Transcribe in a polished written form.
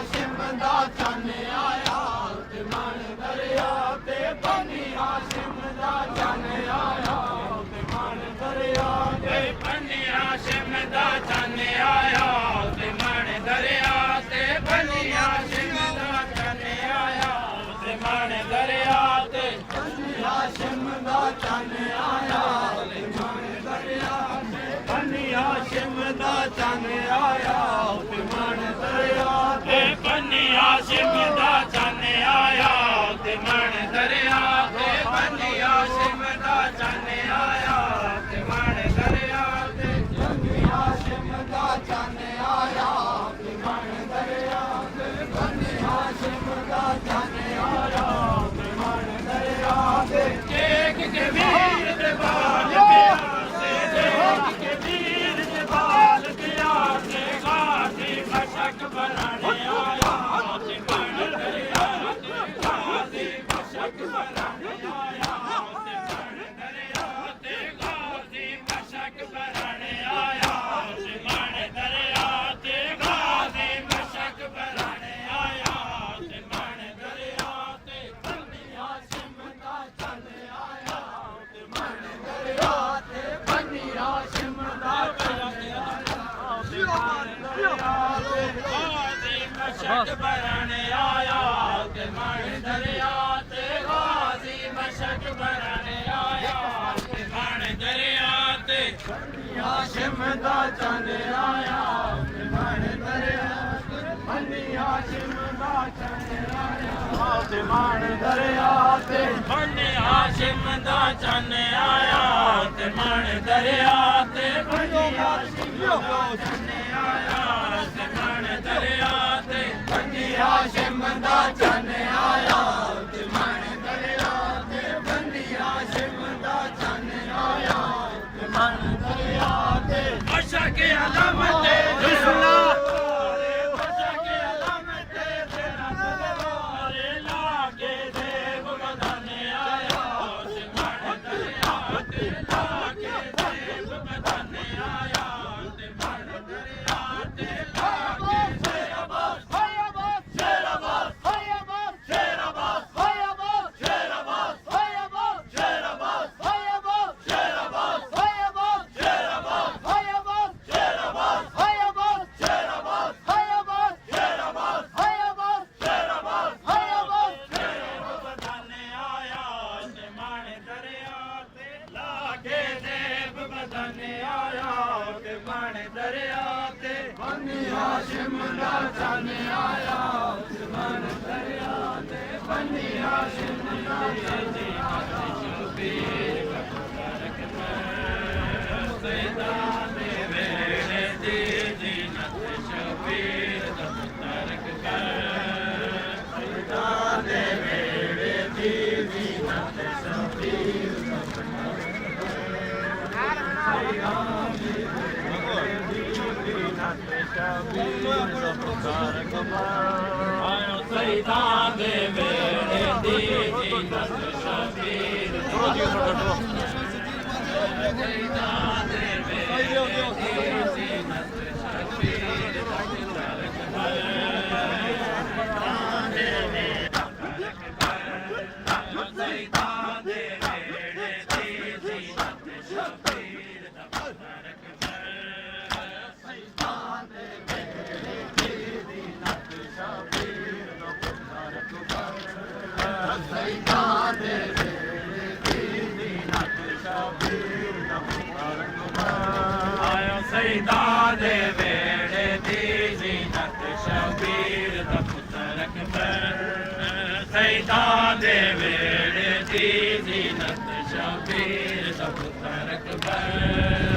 ਹਾਸ਼ਿਮ ਦਾ ਚੰਨ ਆਇਆ ਤੇ ਮਣ ਦਰਿਆ ਤੇ ਬਨੀ ਹਾਸ਼ਿਮ ਦਾ ਚੰਨ ਆਇਆ ਤੇ ਮਣ ਦਰਿਆ ਤੇ ਬਨੀ ਹਾਸ਼ਿਮ ਦਾ ਚੰਨ ਆਇਆ ਤੇ ਮਣ ਦਰਿਆ ਤੇ ਬਨੀ ਹਾਸ਼ਿਮ ਦਾ ਚੰਨ ਆਇਆ ਤੇ ਮਣ ਦਰਿਆ ਤੇ ਬਨੀ ਹਾਸ਼ਿਮ ਦਾ ਚੰਨ ਆਇਆ ਤੇ ਮਣ ਦਰਿਆ ਤੇ ਬਨੀ ਹਾਸ਼ਿਮ ਦਾ ਚੰਨ ਆਇਆ ਤੇ ਮਣ ਦਰਿਆ ਤੇ ਬਨੀ ਹਾਸ਼ਿਮ ਦਾ ਚੰਨ ਆਇਆ ਤੇ ਮਣ ਦਰਿਆ ਤੇ ਬਨੀ ਹਾਸ਼ਿਮ ਦਾ ਚੰਨ ਆਇਆ ਤੇ ਮਣ ਦਰਿਆ ਤੇ ਬਨੀ ਹਾਸ਼ਿਮ ਦਾ ਚੰਨ ਆਇਆ ਤੇ ਮਣ ਦਰਿਆ ਤੇ ਬਨੀ ਹਾਸ਼ਿਮ ਦਾ ਚੰਨ ਆਇਆ ਤੇ ਮਣ ਦਰਿਆ ਤੇ ਟੇਕ ਕੇ ਵੀਰ ਦੇ ਬਾਲ ਪਿਆ ਤੇ ਟੇਕ ਕੇ ਵੀਰ ਦੇ ਬਾਲ ਪਿਆ ਤੇ ਗਾਦੀ ਮਸ਼ਕ ਬਰਾਣੇ ਆਇਆ ਤੇ ਮਣ ਦਰਿਆ ਤੇ ਗਾਦੀ ਮਸ਼ਕ ਬਰਾਣੇ ਆਇਆ ਤੇ ਮਣ ਦਰਿਆ ਤੇ ਗਾਦੀ ਮਸ਼ਕ ਬਰਾਣੇ ਆਇਆ ਤੇ ਮਣ ਦਰਿਆ ਤੇ ਗਾਦੀ ਮਸ਼ਕ ਬਰਾਣੇ ਆਇਆ ਤੇ ਮਣ ਦਰਿਆ ਤੇ ਬਨੀ ਹਾਸ਼ਿਮ ਦਾ ਚੰਨ ਆਇਆ ਤੇ ਮਣ ਦਰਿਆ ਤੇ ਬਨੀ ਹਾਸ਼ਿਮ ਦਾ ਚੰਨ ਆਇਆ ਤੇ ਮਣ ਦਰਿਆ ਤੇ ਗਾਦੀ ਮਸ਼ਕ ਬਰਾਣੇ ਆਇਆ ਤੇ ਮਣ ਦਰਿਆ ਤੇ ਗਾਦੀ ਮਸ਼ਕ ਬਰਾਣੇ ਆਇਆ ਤੇ ਮਣ ਦਰਿਆ ਤੇ ਬਨੀ ਹਾਸ਼ਿਮ ਦਾ ਚੰਨ ਆਇਆ ਤੇ ਮਣ ਦਰਿਆ ਤੇ ਬਨੀ ਹਾਸ਼ਿਮ ਦਾ ਚੰਨ ਆਇਆ ਤੇ ਮਣ ਦਰਿਆ ਤੇ ਬਨੀ ਹਾਸ਼ਿਮ ਦਾ ਚੰਨ ਆਇਆ ਤੇ ਮਣ ਦਰਿਆ ਤੇ ਬਨੀ ਹਾਸ਼ਿਮ ਦਾ ਚੰਨ ਆਇਆ ਤੇ ਮਣ ਦਰਿਆ ਤੇ ਬਨੀ ਹਾਸ਼ਿਮ ਦਾ ਚੰਨ ਆਇਆ ਤੇ ਮਣ ਦਰਿਆ ਤੇ ਬਨੀ ਹਾਸ਼ਿਮ ਦਾ ਚੰਨ ਆਇਆ ਤੇ ਮਣ ਦਰਿਆ ਤੇ ਮਸ਼ਕ ਅਲਮਤ ਬਿਸਮਿਲ੍ਲਾਹ ਮਸ਼ਕ ਅਲਮਤ ਤੇਰਾ ਦਰਬਾਰੇ ਲਾਗੇ ਦੇਵ ਬਦਨ ਆਇਆ ਤੇ ਮਣ ਦਰਿਆ ਤੇ ਲਾਗੇ ਦੇਵ ਬਦਨ ਆਇਆ ਤੇ ਮਣ ਦਰਿਆ ਤੇ ਲਾਗੇ ਸ਼ੇਰਾਬਾਦ ਸ਼ੇਰਾਬਾਦ ਸ਼ੇਰਾਬਾਦ ਸ਼ੇਰਾਬਾਦ ਸ਼ੇਰਾਬਾਦ ਸ਼ੇਰਾਬਾਦ ਸ਼ੇਰਾਬਾਦ ਸ਼ੇਰਾਬਾਦ ਸ਼ੇਰਾਬਾਦ ਸ਼ੇਰਾਬਾਦ ਸ਼ੇਰਾਬਾਦ ਸ਼ੇਰਾਬਾਦ ਸ਼ੇਰਾਬਾਦ ਸ਼ੇਰਾਬਾਦ ਸ਼ੇਰਾਬਾਦ ਸ਼ੇਰਾਬਾਦ ਬਦਨ ਆਇਆ ਤੇ ਮਣ ਦਰਿਆ ਤੇ ਲਾਗੇ ਦੇਵ ਬਦਨ ਆਇਆ ਤੇ ਮਣ ਦਰਿਆ ਤੇ ਬਨੀ ਹਾਸ਼ਿਮ ਦਾ ਚੰਨ ਆਇਆ ਤੇ ਮਣ ਦਰਿਆ ਤੇ ਬਨੀ ਹਾਸ਼ਿਮ ਦਾ ਚੰਨ ਆਇਆ ਸੈਦਾਂ ਦੇ ਵੇਲੇ ਦੀ ਜੀਨਤ ਸ਼ਬੀਰ ਦਾ ਤਰਕ ਕਰ ਸੈਦਾਂ ਦੇ ਵੇਲੇ ਦੀ ਜੀਨਤ ਸ਼ਬੀਰ ਦਾ ਸੈਦਾਂ ਦੇ ਵੇਲੇ ਦੀ ਜੀਨਤ ਸ਼ਬੀਰ ਸੈਦਾਂ ਦੇ ਵੇੜੇ ਦੀ ਜ਼ੀਨਤ ਸ਼ਬੀਰ ਦਾ ਪੁੱਤਰ ਅਕਬਰ ਸੈਦਾਂ ਦੇ ਵੇੜੇ ਦੀ ਜ਼ੀਨਤ ਸ਼ਬੀਰ ਦਾ ਪੁੱਤਰ ਅਕਬਰ